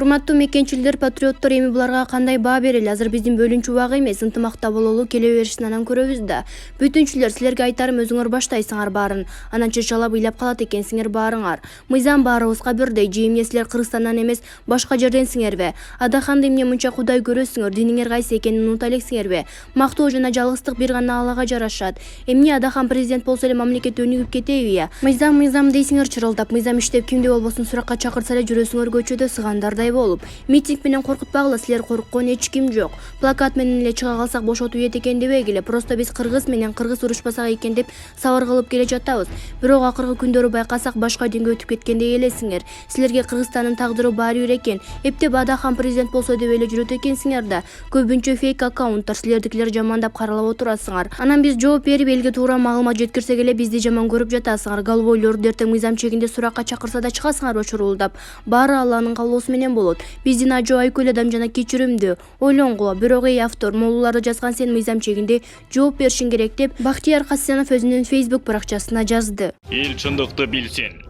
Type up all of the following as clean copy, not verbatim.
Урматтуу мекенчилер, патриоттор, эми буларга кандай баа берели? Азыр биздин бөлүнчү убагы эмес, ынтымакта бололу, келе беришин анан көрөбүз да. Бүтүнчүлөр, силерге айтарым, өзүңөр баштайсыңар баарын. Анан чычалап ыйлап калат экенсиңер баарыңар. Мыйзам баарыбызга бирдей. Же эмне силер Кыргызстандан эмес, башка жерденсиңерби? Адаханды эмне мынча кудай көрөсүңөр? Диниңер кайсы экенин унута элексиңерби? Мактоо жана жалгыздык бир гана Аллага жарашат. Эмне Адахан президент болсо эле мамлекет өнүгүп кетеби? Мыйзам дейсиңер чырылдап, мыйзам иштеп кимди болбосун суракка чакырса эле жүрөсүңөр көчөдө сыгандардай болуп. Митинг менен коркутпагыла, силер корккон эч ким жок. Плакат менен эле чыга калсак бошотуу эт экен дебегиле. Просто биз кыргыз менен кыргыз урушпасак экен деп сабыр кылып келе жатабыз. Бирок акыркы күндөрү байкасак башка динге өтүп кеткендей элесиңер. Силерге Кыргызстандын тагдыры баары бир экен. Эптеп Адахан президент болсо деп эле жүрөт экенсиңер да. Көбүнчө фейк аккаунттар, силердикилер жамандап каралап отурасыңар. Анан биз жооп берип элге туура маалымат жеткирсек эле бизди жаман көрүп жатасыңар. Голбойлорду эртең мыйзам чегинде суракка чакырса да чыгасыңарбы чурулдап? Баары Алланын каалоосу менен болот. Биздин ажо айкөл адам жана кечиримдүү. Ойлонгула, бирок автор, моулуларды жазган сен мыйзам чегинде жооп беришиң керек деп Бактияр Касянов өзүнүн Facebook баракчасына жазды. Эл чындыкты билсин.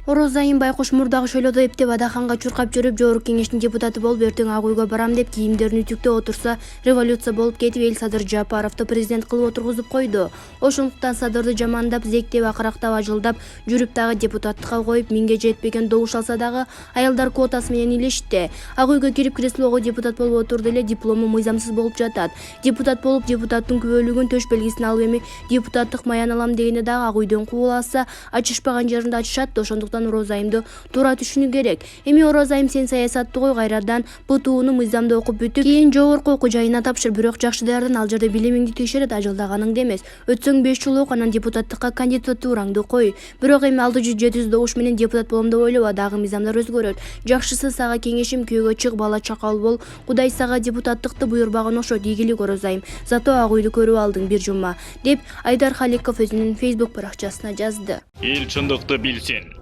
Орозайым байкош мурдагы шойлодо эптеп Адаханга чуркап жүрүп, жогорку кеңештин депутаты болуп, эртең ак үйгө барам деп кийимдерин ütүктөп отурса, революция болуп кетип, эл Садыр Жапаровду президент кылып отургузуп койду. Ошондуктан Садырды жамандап, зектеп, акырактап, ажылдап жүрүп дагы депутаттыкка коюп, 1000ге жетпеген добуш алса дагы аялдар квотасы менен илешти. Ак үйгө кирип креслого депутат болуп отурду эле, диплому мыйзамсыз болуп жатат. Депутат болуп, депутаттын күбөлүгүн, төш белгисин алып эми депутаттык маян алам дегенде дагы ак үйдөн кууласа, ачышпаган жеринде ачышат да, ошондуктан Орозайымды туура түшүнүү керек. Эми Орозайым, сен саясатты кой, кайрадан ПТУну мыйзамды окуп бүтүп, кийин жогорку окуу жайына тапшыр. Бирок жакшы даярдан, ал жерде билимиңди текшерет, ажылдаганыңды эмес. Өтсөң 5 жыл оку, анан депутаттыкка кандидатураңды кой. Бирок эми 600-700 добуш менен депутат болом деп ойлоба, дагы мыйзамдар өзгөрөт. Жакшысы сага кеңешим, күйөөгө чык, бала чакал бол. Кудай сага депутаттыкты буйрбаган окшойт. Ийгилик Орозайым. Зато ак үйдү көрүп алдың бир жума, деп Айдар Халиков өзүнүн Facebook баракчасына жазды. Эл чындыкты билсин.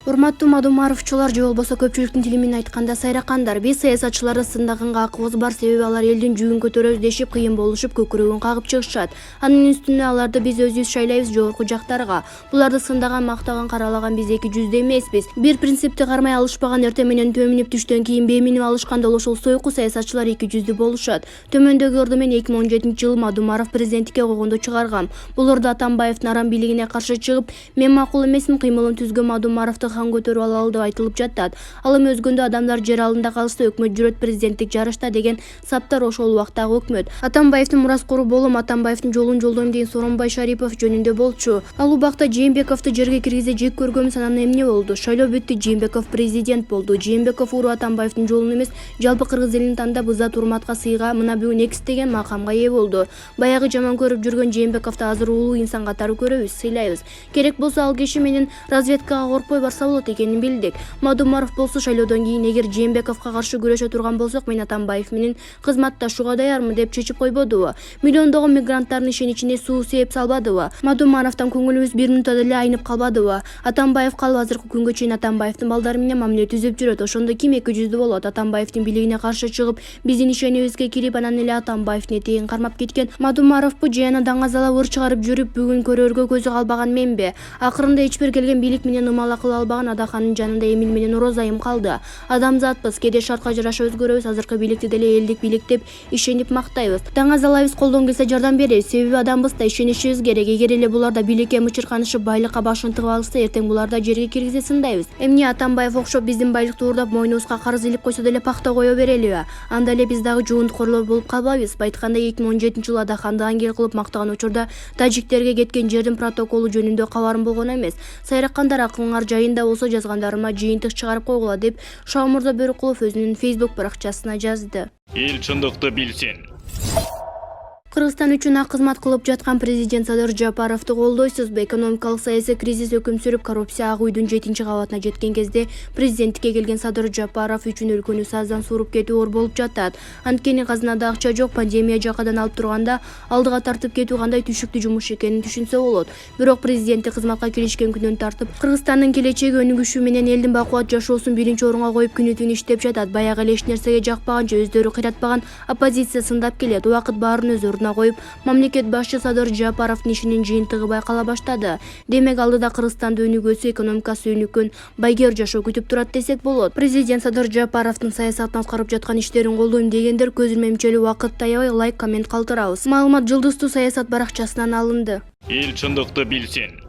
Урматтуу Мадумаровчулар, же болбосо көпчүлүктүн тили менен айтканда сайракандар, биз саясатчыларды сындаганга акыбыз бар, себеби алар элдин жүгүн көтөрөбүз дешип кыйын болушуп көкүрөгүн кагып чыгышат. Анын үстүнө аларды биз өзүбүз шайлайбыз жогорку жактарга. Буларды сындаган, мактаган, каралаган биз эки жүздүү эмеспиз. Бир принципти кармай алышпаган, эртең менен төмүнүп түштөн кийин беминип алышканда ошол сойку саясатчылар эки жүздүү болушат. Төмөндөгү ырды мен 2017-жылы Мадумаров президенттикке койгондо чыгаргам. Бул ырды Атамбаевдин арам бийлигине каршы чыгып, мен макул эмесмин, кыймылын түзгөн Мадумаровду хан көтөрүп алалы деп айтылып жатат. Ал эми өзгөндө адамдар жер алдында калышса өкмөт жүрөт президенттик жарышта деген саптар ошол убактагы өкмөт. Атамбаевдин мураскору болом, Атамбаевдин жолун жолдойм деген Сооронбай Шарипов жөнүндө болчу. Ал убакта Жээнбековду жерге киргизе жек көргөнбүз, анан эмне болду? Шайлоо бүттү, Жээнбеков президент болду. Жээнбеков уру Атамбаевдин жолун эмес, жалпы кыргыз элин тандап, ызат урматка сыйга, мына бүгүн экс деген макамга ээ болду. Баягы жаман көрүп жүргөн Жээнбековду азыр улуу инсан катары көрөбүз, сыйлайбыз. Керек болсо ал киши менен разведкага коркпой барса болот экенин билдик. Мадумаров болсо шайлоодон кийин эгер Жээнбековго каршы күрөшө турган болсок, мен Атамбаев менен кызматташууга даярмын деп чечип койбодубу? Миллиондогон мигранттардын ишеничине суу сээп салбадыбы? Мадумаровдон көңүлүбүз бир минутта деле айнып калбадыбы? Атамбаев калып азыркы күнгө чейин Атамбаевдин балдары менен мамиле түзүп жүрөт. Ошондо ким эки жүздүү болот? Атамбаевдин бийлигине каршы чыгып, биздин ишенибизге кирип, анан эле Атамбаевдин этегин кармап кеткен Мадумаровбу же аны даңазалап ыр чыгарып жүрүп, бүгүн көрөргө көзү калбаган менби? Акырында эч бир келген бийлик менен ымала кыла албаган Адаханын жанында Эмил менен Орозайым калды. Адамзатпыз, кээде шартка жараша өзгөрөбүз, азыркы бийликти деле элдик бийлик деп ишенип мактайбыз. Даңазалайбыз, колдон келсе жардам беребиз, себеби адамбыз да ишенишибиз керек. Эгер эле булар да бийликке мычырканышып, байлыкка башын тыгып алышса, эртең булар да жерге киргизе сындайбыз. Эмне Атамбаев окшоп биздин байлыкты уурдап, мойнубузга карыз илип койсо деле пакта кое берелиби? Анда эле биз дагы жуунткорлор болуп калбайбыз. Айтканда 2017-жылы Адаханды ангел кылып мактаган учурда тажиктерге кеткен жердин протоколу жөнүндө кабарым болгон эмес. Сайракандар, акылыңар жайында болсо жазгандарыма жыйынтык чыгарып койгула деп Шаумурза Бөрүкулов өзүнүн Facebook баракчасына жазды. Эл чындыкты билсин. Кыргызстан үчүн ак кызмат кылып жаткан президент Садыр Жапаровду колдойсузбу? Экономикалык саясий кризис өкүм сүрүп, коррупция ак үйдүн 7-кабатына жеткен кезде президенттикке келген Садыр Жапаров үчүн өлкөнү саздан суруп кетүү оор болуп жатат. Анткени казынада акча жок, пандемия жакадан алып турганда алдыга тартып кетүү кандай түшүктүү жумуш экенин түшүнсө болот. Бирок президенттик кызматка киришкен күндөн тартып Кыргызстандын келечеги өнүгүшү менен элдин бакубат жашоосун биринчи орунга коюп күнү-түн иштеп жатат. Баягы эле эч нерсеге жакпаган же өздөрү кыйратпаган оппозиция сындап келет. Убакыт баарын өз ордуна ордуна коюп, мамлекет башчы Садыр Жапаровдун ишинин жыйынтыгы байкала баштады. Демек алдыда Кыргызстанды өнүгүүсү, экономикасы өнүккөн байгер жашоо күтүп турат десек болот. Президент Садыр Жапаровдун саясатын аткарып жаткан иштерин колдойм дегендер көз илмемчөлүү вакыт таябай лайк, коммент калтырабыз. Маалымат Жылдыздуу саясат баракчасынан алынды. Эл чындыкты билсин.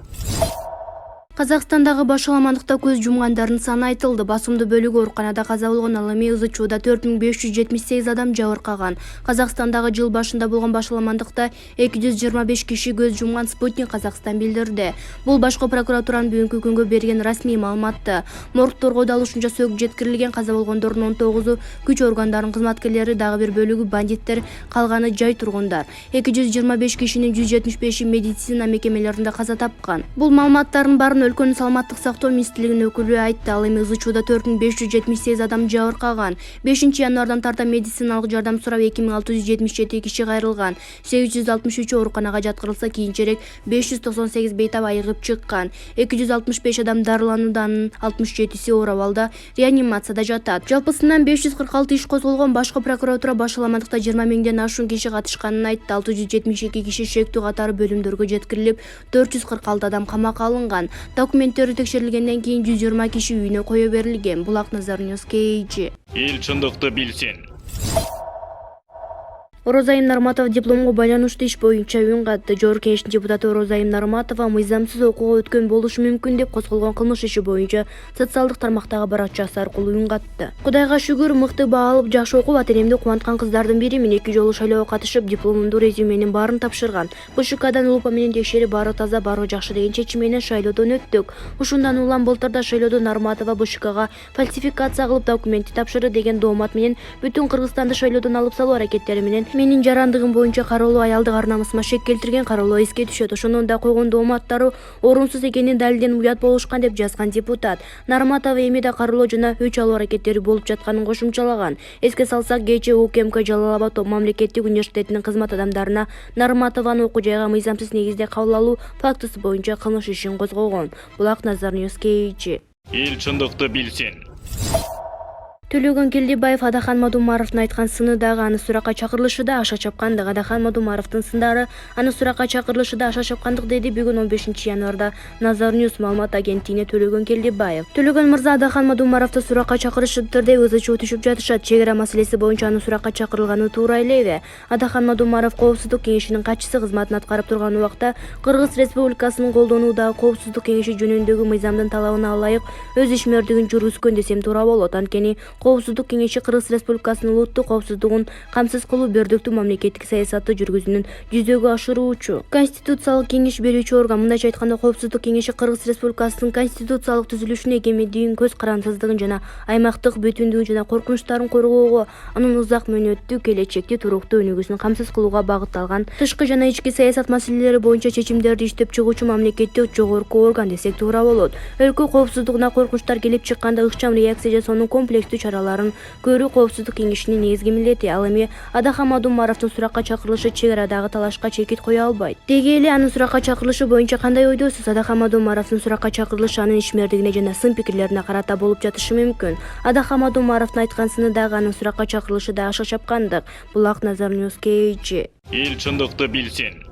Казакстандагы башаламандыкта көз жумгандардын саны айтылды. Басымдуу бөлүгү ооруканада каза болгон, ал эми ызы чууда 4578 адам жабыркаган. Казакстандагы жыл башында болгон башаламандыкта 225 киши көз жумган, Спутник Казакстан билдирди. Бул башкы прокуратуранын бүгүнкү күнгө берген расмий маалыматы. Моргторго да алышынча сөгүп жеткирилген. Каза болгондордун 19-у күч органдарынын кызматкерлери, дагы бир бөлүгү бандиттер, калганы жай тургундар. 225 кишинин 175-и медицина мекемелеринде каза тапкан. Бул маалыматтардын баарын өлкөнүн саламаттык сактоо министрлигинин өкүлү айтты. Ал эми ызы чууда 4578 адам жабыркаган. 5 январдан тарта медициналык жардам сурап 2677 киши кайрылган. 863 ооруканага жаткырылса, кийинчерээк 598 бейтап айыгып чыккан. 265 адам дарыланууда, анын 67си оор абалда реанимацияда жатат. Жалпысынан 546 иш козголгон. Башкы прокуратура башаламандыкта 20 миңден ашуун киши катышканын айтты. 672 киши шектүү катары бөлүмдөргө жеткирилип, 446 адам камакка алынган. Документтери текшерилгенден кийин 120 киши үйүнө кое берилген. Булак Назарнёс KG. Эл чындыкты билсин. Орозайым Нарматов дипломго байланыштуу иш боюнча үн катты. Жогорку Кеңештин депутаты Орозайым Нарматова мыйзамсыз окууга өткөн болушу мүмкүн деп козголгон кылмыш иши боюнча социалдык тармактагы баракчасы аркылуу үн катты. Кудайга шүгүр, мыкты баа алып, жакшы окуп, ата-энемди кубанткан кыздардын бири. Мен 2 жолу шайлоого катышып, дипломумду, резюменин баарын тапшырган. БШКдан лупа менен текшерип, баары таза, баары жакшы деген чечим менен шайлоодон өттүк. Ушундан улам былтырда шайлоодо Нарматова БШКга фальсификация кылып документти тапшырды деген доомат менен бүтүн Кыргызстанды шайлоодон алып салуу аракеттери менен менин жарандыгым боюнча кароолоо, аялдык ар-намысыма шек келтирген кароолоо эске түшөт. Ошондон да койгон дооматтары орунсуз экенин далилденип уят болушкан деп жазган депутат. Нарматова эми да кароолоо жана өч алуу аракеттери болуп жатканын кошумчалаган. Эске салсак, кечээ УКМК Жалал Абад мамлекеттик университетинин кызмат адамдарына Нарматованы окуу жайга мыйзамсыз негизде кабыл алуу фактысы боюнча кылмыш ишин козгогон. Булак Назарнёс KG. Эл чындыкты билсин. Төлөгөн Келдибаев Адахан Мадумаровдун айткан сыны дагы аны суракка чакырылышыда аша чапкандык. Адахан Мадумаровдун сындары аны суракка чакырылышыда аша чапкандык деди бүгүн 15 январда Назарньюс маалымат агенттигине Төлөгөн Келдибаев. Төлөгөн мырза Адахан Мадумаровду суракка чакырышыптыр деп ызы чуу түшүп жатышат. Чек ара маселеси боюнча аны суракка чакырылганы туура элеби? Адахан Мадумаров Коопсуздук кеңешинин катчысы кызматын аткарып турган убакта Кыргыз Республикасынын колдонуудагы Коопсуздук кеңеши жөнүндөгү мыйзамдын талабына ылайык өз ишмердигин жүргүзгөн десем туура болот. Анткени Коопсуздук кеңеши Кыргыз Республикасынын улуттук коопсуздугун камсыз кылуу, бирдиктүү мамлекеттик саясатты жүргүзүүнүн жүзөгө ашыруучу конституциялык кеңеш берүүчү орган. Мындайча айтканда, Коопсуздук кеңеши Кыргыз Республикасынын конституциялык түзүлүшүн, эгемендигин, көз карандысыздыгын жана аймактык бүтүндүгүн жана коркунучтарын коргоого, анын узак мөөнөттүү, келечекти туруктуу өнүгүүсүн камсыз кылууга багытталган тышкы жана ички саясат маселелери боюнча чечимдерди иштеп чыгуучу мамлекеттик жогорку орган десек туура болот. Өлкө коопсуздугуна коркунучтар келип чыкканда ыкчам реакция жасоонун комплекстүү чараларын көрүү Коопсуздук кеңешинин негизги милдети. Ал эми Адахан Мадумаровдун суракка чакырылышы чек арадагы талашка чекит кое албайт. Деги эле анын суракка чакырылышы боюнча кандай ойдосуз? Адахан Мадумаровдун суракка чакырылышы анын ишмердигине жана сын пикирлерине карата болуп жатышы мүмкүн. Адахан Мадумаровдун айткан сыны дагы анын суракка чакырылышы да аша чапкандык. Булак Назарнёс KG. Эл чындыкты билсин.